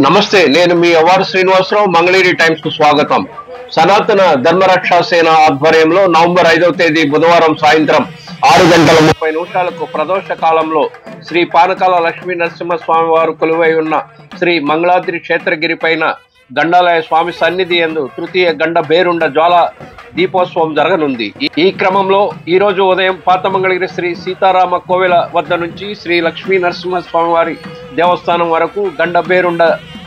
నమస్తే, నేను మీ award Srinivasarao. Mangalagiri times కు స్వాగతం. సనాతన ధర్మరక్షా సేన ఆధ్వర్యంలో నవంబర్ 5వ తేదీ బుధవారం సాయంత్రం 6:30 ప్రదోష కాలంలో శ్రీ పానకాల లక్ష్మీ నరసింహస్వామి వారు కొలువై ఉన్న శ్రీ మంగళాద్రి క్షేత్రగిరి పైన గండాలయ స్వామి సన్నిధి యందు తృతీయ గండ బేరుండ జ్వాల దీపోత్సవం జరగనుంది. ఈ క్రమంలో ఈ రోజు ఉదయం పాత మంగళగిరి శ్రీ సీతారామ కోవెల వద్ద నుంచి శ్రీ లక్ష్మీ నరసింహస్వామి వారి దేవస్థానం వరకు గండ బేరుండ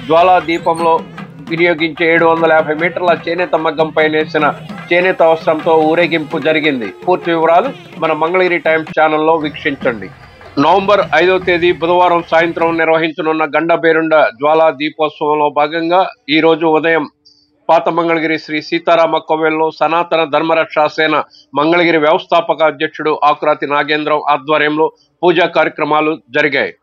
జ్వాలా దీపంలో వినియోగించే 750 మీటర్ల చేనేత మగ్గంపై నేసిన చేనేత వస్త్రంతో ఊరేగింపు జరిగింది. పూర్తి వివరాలు మన మంగళగిరి టైమ్స్ ఛానల్లో వీక్షించండి. నవంబర్ 5వ తేదీ బుధవారం సాయంత్రం నిర్వహించనున్న గండ బేరుండ జ్వాలా దీపోత్సవంలో భాగంగా ఈ రోజు ఉదయం పాత మంగళగిరి శ్రీ సీతారామ కోవెల్లో సనాతన ధర్మరక్షా సేన మంగళగిరి వ్యవస్థాపక అధ్యక్షుడు ఆకురాతి నాగేంద్రం ఆధ్వర్యంలో పూజా కార్యక్రమాలు జరిగాయి.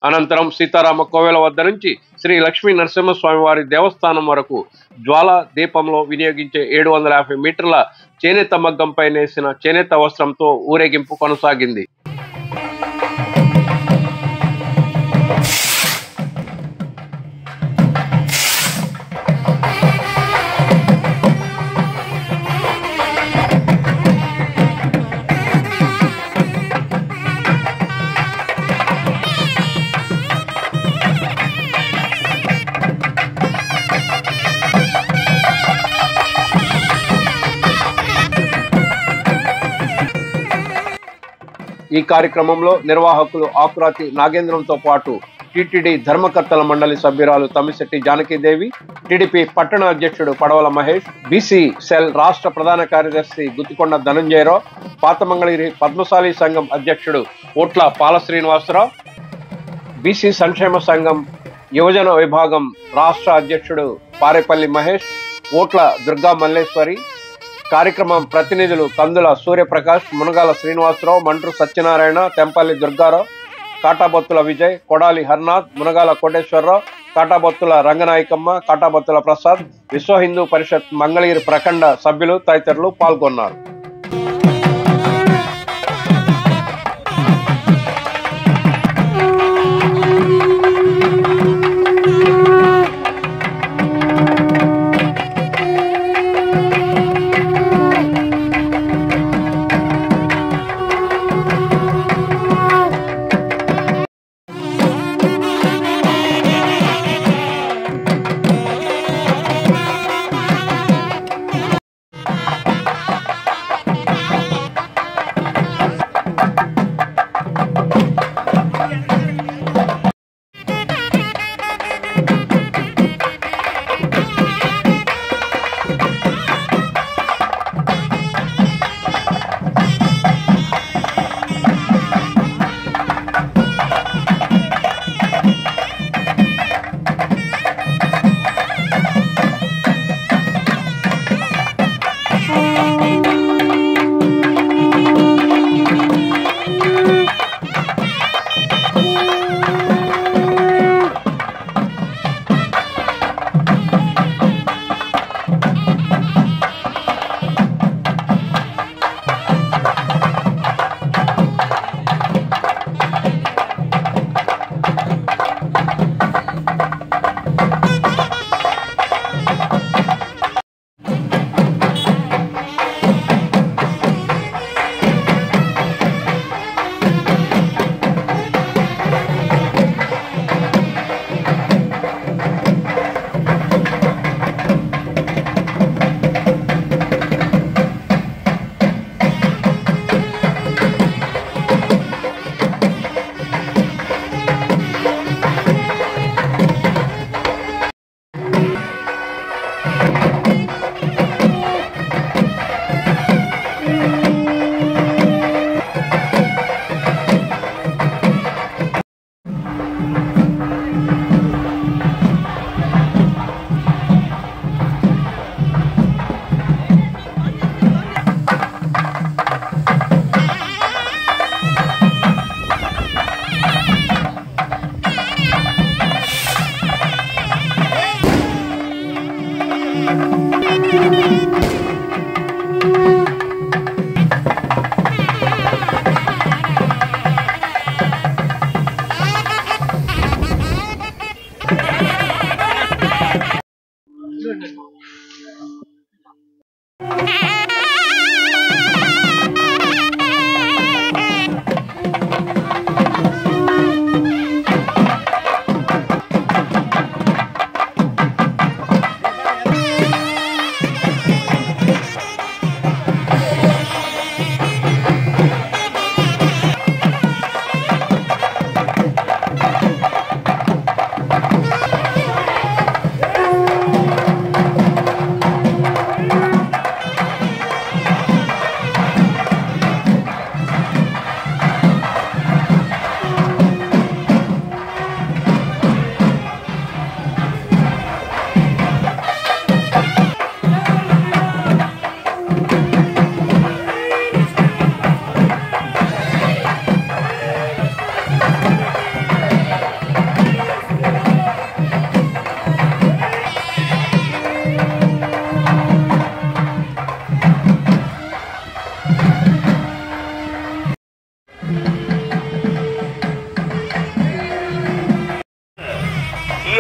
అనంతరం సీతారామ కోవెల వద్ద నుంచి శ్రీ లక్ష్మీ నరసింహస్వామి వారి దేవస్థానం వరకు జ్వాల దీపంలో వినియోగించే 750 మీటర్ల చేనేత మగ్గంపై నేసిన చేనేత వస్త్రంతో ఊరేగింపు కొనసాగింది. ఈ కార్యక్రమంలో నిర్వాహకులు ఆకురాతి నాగేంద్రంతో పాటు టీటీడీ ధర్మకర్తల మండలి సభ్యురాలు తమ్మిశెట్టి జానకీదేవి, టీడీపీ పట్టణ అధ్యక్షుడు పడవల మహేష్, బీసీ సెల్ రాష్ట్ర ప్రధాన కార్యదర్శి గుత్తికొండ ధనంజయరావు, పాత మంగళగిరి పద్మశాలి సంఘం అధ్యక్షుడు ఓట్ల పాల శ్రీనివాసరావు, బీసీ సంక్షేమ సంఘం యువజన విభాగం రాష్ట్ర అధ్యక్షుడు పారేపల్లి మహేష్, ఓట్ల దుర్గా మల్లేశ్వరి, కార్యక్రమం ప్రతినిధులు కందుల సూర్యప్రకాష్, మునగాల శ్రీనివాసరావు, మంట్రు సత్యనారాయణ, తెంపల్లి దుర్గారావు, కాటాబొత్తుల విజయ్, కొడాలి హర్నాథ్, మునగాల కోటేశ్వరరావు, కాటాబొత్తుల రంగనాయకమ్మ, కాటాబొత్తుల ప్రసాద్, విశ్వ హిందూ పరిషత్ మంగళగిరి ప్రఖండ సభ్యులు తదితరులు పాల్గొన్నారు.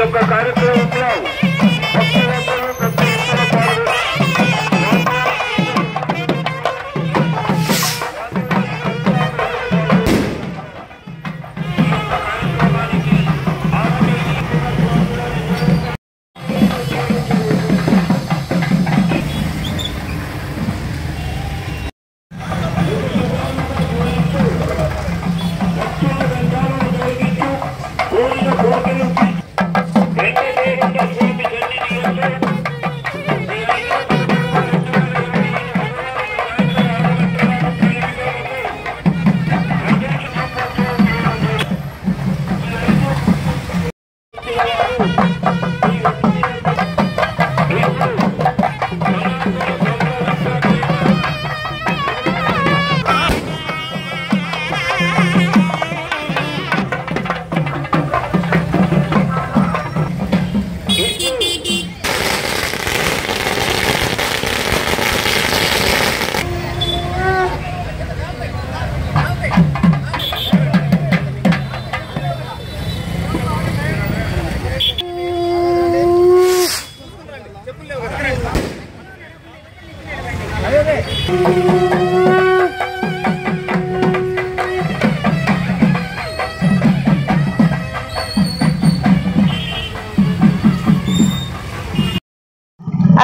యొక్క కార్యక్రమంలో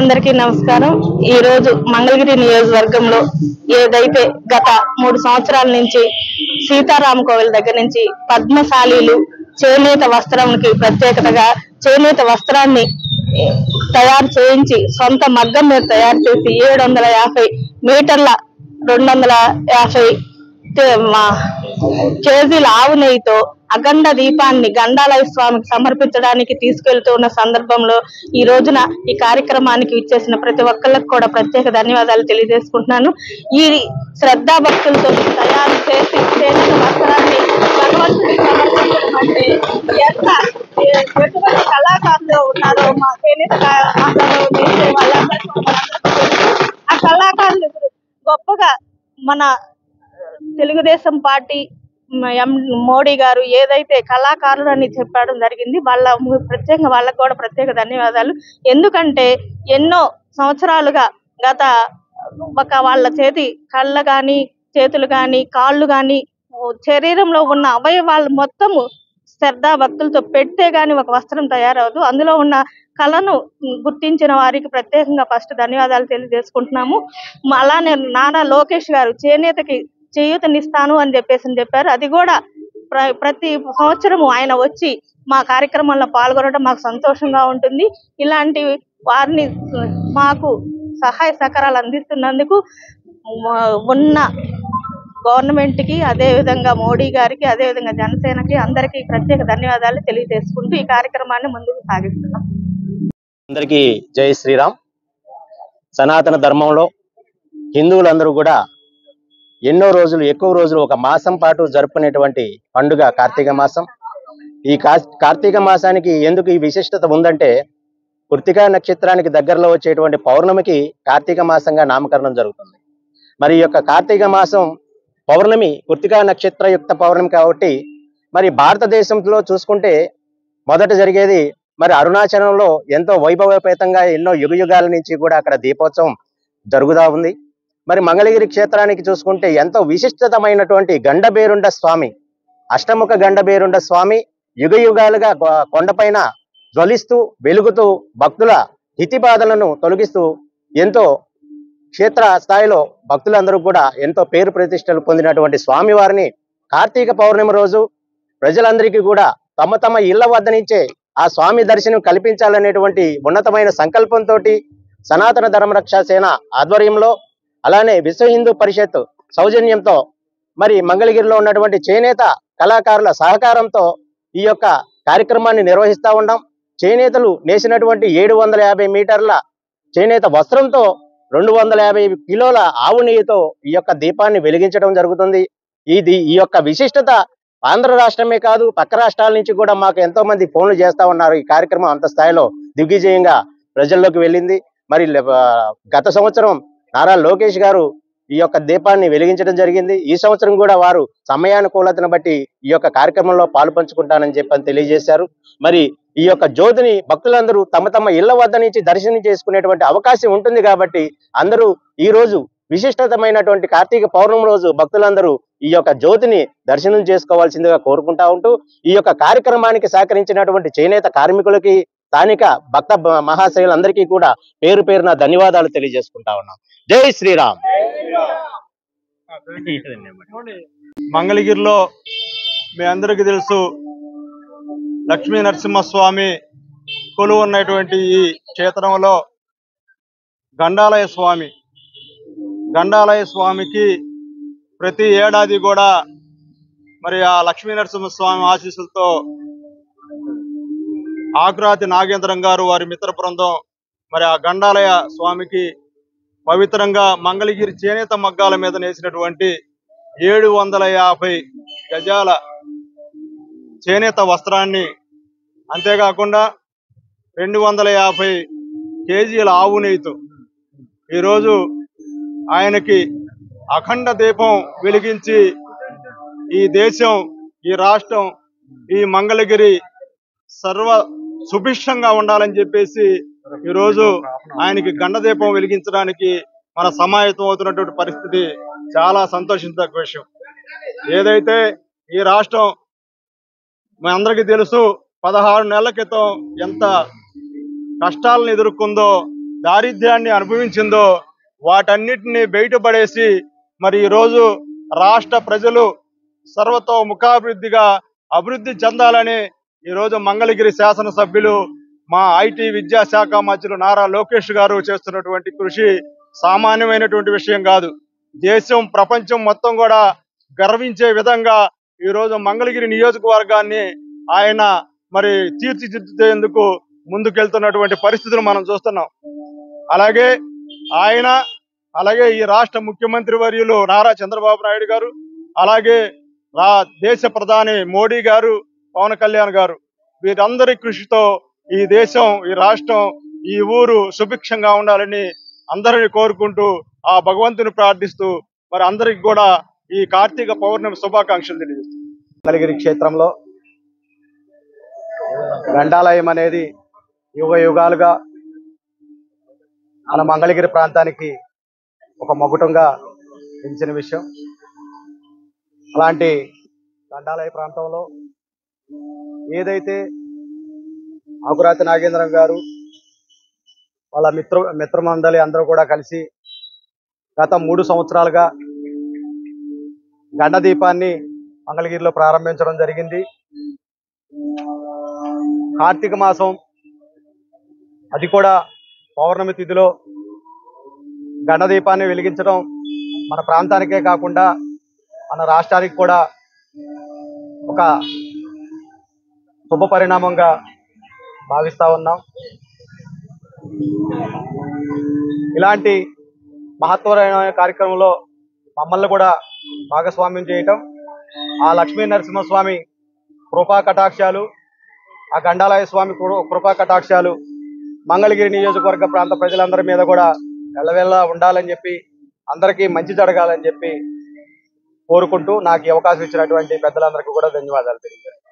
అందరికీ నమస్కారం. ఈ రోజు మంగళగిరి నియోజకవర్గంలో ఏదైతే గత 3 సంవత్సరాల నుంచి సీతారామ కోవిల్ దగ్గర నుంచి పద్మశాలీలు చేనేత వస్త్రానికి ప్రత్యేకతగా చేనేత వస్త్రాన్ని తయారు చేయించి సొంత మగ్గం మీద తయారు చేసి 750 మీటర్ల 250 కేజీల ఆవు నెయ్యితో అఖండ దీపాన్ని గండాలయ స్వామికి సమర్పించడానికి తీసుకెళ్తున్న సందర్భంలో ఈ రోజున ఈ కార్యక్రమానికి ఇచ్చేసిన ప్రతి ఒక్కళ్ళకి కూడా ప్రత్యేక ధన్యవాదాలు తెలియజేసుకుంటున్నాను. ఈ శ్రద్ధా భక్తులతో తయారు చేసి చేసిన వస్త్రాన్ని భగవంతుడికి సమర్పించడం అంటే ఎటువంటి కళాకారులు ఉన్నారో మా చేనేత చేసే వాళ్ళందరూ ఆ కళాకారులు గొప్పగా మన తెలుగుదేశం పార్టీ మోడీ గారు ఏదైతే కళాకారులు అని చెప్పడం జరిగింది, ప్రత్యేకంగా వాళ్ళకు కూడా ప్రత్యేక ధన్యవాదాలు. ఎందుకంటే ఎన్నో సంవత్సరాలుగా గత వాళ్ళ కళ్ళ కానీ చేతులు కానీ కాళ్ళు కానీ శరీరంలో ఉన్న అవయవాళ్ళు మొత్తము శ్రద్ధా భక్తులతో పెడితే గాని ఒక వస్త్రం తయారవదు. అందులో ఉన్న కళను గుర్తించిన వారికి ప్రత్యేకంగా ఫస్ట్ ధన్యవాదాలు తెలియజేసుకుంటున్నాము. అలానే నారా లోకేష్ గారు చేనేతకి చేయూతనిస్తాను అని చెప్పారు. అది కూడా ప్రతి సంవత్సరము ఆయన వచ్చి మా కార్యక్రమంలో పాల్గొనడం మాకు సంతోషంగా ఉంటుంది. ఇలాంటి వారిని మాకు సహాయ సహకారాలు అందిస్తున్నందుకు ఉన్న గవర్నమెంట్ కి, అదే విధంగా మోడీ గారికి, అదే విధంగా జనసేనకి అందరికీ ప్రత్యేక ధన్యవాదాలు తెలియజేసుకుంటూ ఈ కార్యక్రమాన్ని ముందుకు సాగిస్తున్నాం. అందరికీ జై శ్రీరామ్. సనాతన ధర్మంలో హిందువులందరూ కూడా ఎక్కువ రోజులు ఒక మాసం పాటు జరుపుకునేటువంటి పండుగ కార్తీక మాసం. ఈ కార్తీక మాసానికి ఎందుకు ఈ విశిష్టత ఉందంటే, కృత్తికా నక్షత్రానికి దగ్గరలో వచ్చేటువంటి పౌర్ణమికి కార్తీక మాసంగా నామకరణం జరుగుతుంది. మరి ఈ యొక్క కార్తీక మాసం పౌర్ణమి కృత్తికా నక్షత్రయుక్త పౌర్ణమి కాబట్టి, మరి భారతదేశంలో చూసుకుంటే మొదట జరిగేది మరి అరుణాచలంలో ఎంతో వైభవపేతంగా ఎన్నో యుగాల నుంచి కూడా అక్కడ దీపోత్సవం జరుగుతూ ఉంది. మరి మంగళగిరి క్షేత్రానికి చూసుకుంటే ఎంతో విశిష్టతమైనటువంటి గండబేరుండ స్వామి, అష్టముఖ గండబేరుండ స్వామి యుగాలుగా కొండపైన జ్వలిస్తూ వెలుగుతూ భక్తుల హితిబాధలను తొలగిస్తూ ఎంతో క్షేత్ర స్థాయిలో భక్తులందరూ కూడా ఎంతో పేరు ప్రతిష్టలు పొందినటువంటి స్వామివారిని కార్తీక పౌర్ణమి రోజు ప్రజలందరికీ కూడా తమ తమ ఇళ్ల వద్ద నుంచే ఆ స్వామి దర్శనం కల్పించాలనేటువంటి ఉన్నతమైన సంకల్పంతో సనాతన ధర్మరక్షా సేన ఆధ్వర్యంలో, అలానే విశ్వ హిందూ పరిషత్ సౌజన్యంతో, మరి మంగళగిరిలో ఉన్నటువంటి చేనేత కళాకారుల సహకారంతో ఈ యొక్క కార్యక్రమాన్ని నిర్వహిస్తూ ఉన్నాం. చేనేతలు నేసినటువంటి 750 మీటర్ల చేనేత వస్త్రంతో 250 కిలోల ఆవు నెయ్యితో ఈ యొక్క దీపాన్ని వెలిగించడం జరుగుతుంది. ఈ యొక్క విశిష్టత ఆంధ్ర రాష్ట్రమే కాదు, పక్క రాష్ట్రాల నుంచి కూడా మాకు ఎంతో మంది ఫోన్లు చేస్తా ఉన్నారు. ఈ కార్యక్రమం అంత స్థాయిలో దిగ్విజయంగా ప్రజల్లోకి వెళ్ళింది. మరి గత సంవత్సరం నారా లోకేష్ గారు ఈ యొక్క దీపాన్ని వెలిగించడం జరిగింది. ఈ సంవత్సరం కూడా వారు సమయానుకూలతను బట్టి ఈ యొక్క కార్యక్రమంలో పాలు పంచుకుంటానని చెప్పని తెలియజేశారు. మరి ఈ యొక్క జ్యోతిని భక్తులందరూ తమ తమ ఇళ్ల వద్ద నుంచి దర్శనం చేసుకునేటువంటి అవకాశం ఉంటుంది కాబట్టి అందరూ ఈ రోజు విశిష్టతమైనటువంటి కార్తీక పౌర్ణమి రోజు భక్తులందరూ ఈ యొక్క జ్యోతిని దర్శనం చేసుకోవాల్సిందిగా కోరుకుంటా ఉంటూ, ఈ యొక్క కార్యక్రమానికి సహకరించినటువంటి చేనేత కార్మికులకి, స్థానిక భక్త మహాశయులందరికీ కూడా పేరు పేరున ధన్యవాదాలు తెలియజేసుకుంటా ఉన్నాం. జై శ్రీరామ్. మంగళగిరిలో మీ అందరికీ తెలుసు, లక్ష్మీ నరసింహస్వామి కొలువు ఉన్నటువంటి ఈ క్షేత్రంలో గండాలయ స్వామికి ప్రతి ఏడాది కూడా మరి ఆ లక్ష్మీ నరసింహస్వామి ఆశీస్సులతో ఆకురాతి నాగేంద్రం గారు వారి మిత్ర బృందం మరి ఆ గండాలయ స్వామికి పవిత్రంగా మంగళగిరి చేనేత మగ్గాల మీద నేసినటువంటి 750 గజాల చేనేత వస్త్రాన్ని, అంతేకాకుండా 250 కేజీల ఆవు నెయ్యితో ఈరోజు ఆయనకి అఖండ దీపం వెలిగించి ఈ దేశం, ఈ రాష్ట్రం, ఈ మంగళగిరి సర్వ సుభిక్షంగా ఉండాలని చెప్పేసి ఈరోజు ఆయనకి గండదీపం వెలిగించడానికి మన సమాయత్తం అవుతున్నటువంటి పరిస్థితి చాలా సంతోషించదగ్గ విషయం. ఏదైతే ఈ రాష్ట్రం మీ అందరికీ తెలుసు, 16 నెలల క్రితం ఎంత కష్టాలను ఎదుర్కొందో దారిద్ర్యాన్ని అనుభవించిందో వాటన్నిటిని బయటపడేసి మరి ఈరోజు రాష్ట్ర ప్రజలు సర్వతోముఖాభివృద్ధిగా అభివృద్ధి చెందాలని ఈరోజు మంగళగిరి శాసనసభ్యులు మా ఐటీ విద్యాశాఖ మంత్రులు నారా లోకేష్ గారు చేస్తున్నటువంటి కృషి సామాన్యమైనటువంటి విషయం కాదు. దేశం ప్రపంచం మొత్తం కూడా గర్వించే విధంగా ఈరోజు మంగళగిరి నియోజకవర్గాన్ని ఆయన మరి తీర్చిదిద్దేందుకు ముందుకెళ్తున్నటువంటి పరిస్థితులు మనం చూస్తున్నాం. అలాగే ఈ రాష్ట్ర ముఖ్యమంత్రి వర్యులు నారా చంద్రబాబు నాయుడు గారు, అలాగే దేశ ప్రధాని మోడీ గారు, పవన్ కళ్యాణ్ గారు, వీరందరి కృషితో ఈ దేశం, ఈ రాష్ట్రం, ఈ ఊరు సుభిక్షంగా ఉండాలని అందరిని కోరుకుంటూ ఆ భగవంతుని ప్రార్థిస్తూ మరి అందరికి కూడా ఈ కార్తీక పౌర్ణమి శుభాకాంక్షలు తెలియజేస్తుంది. మంగళగిరి క్షేత్రంలో గండాలయం అనేది యుగ యుగాలుగా మన మంగళగిరి ప్రాంతానికి ఒక మగుటంగా నిలిచిన విషయం. అలాంటి గండాలయ ప్రాంతంలో ఏదైతే ఆకురాతి నాగేంద్రం గారు వాళ్ళ మిత్రమండలి అందరూ కూడా కలిసి గత 3 సంవత్సరాలుగా గండ దీపాన్ని మంగళగిరిలో ప్రారంభించడం జరిగింది. కార్తీక మాసం, అది కూడా పౌర్ణమి తిథిలో గండ దీపాన్ని వెలిగించడం మన ప్రాంతానికే కాకుండా మన రాష్ట్రానికి కూడా ఒక శుభ పరిణామంగా భావిస్తా ఉన్నాం. ఇలాంటి మహత్తరమైన కార్యక్రమంలో మమ్మల్ని కూడా భాగస్వామ్యం చేయటం, ఆ లక్ష్మీ నరసింహస్వామి కృపా కటాక్షాలు, ఆ గండాలయ స్వామి కృపా కటాక్షాలు మంగళగిరి నియోజకవర్గ ప్రాంత ప్రజలందరి మీద కూడా ఎల్లవెల్లా ఉండాలని చెప్పి, అందరికీ మంచి జరగాలని చెప్పి కోరుకుంటూ నాకు ఈ అవకాశం ఇచ్చినటువంటి పెద్దలందరికీ కూడా ధన్యవాదాలు తెలియజేస్తాను.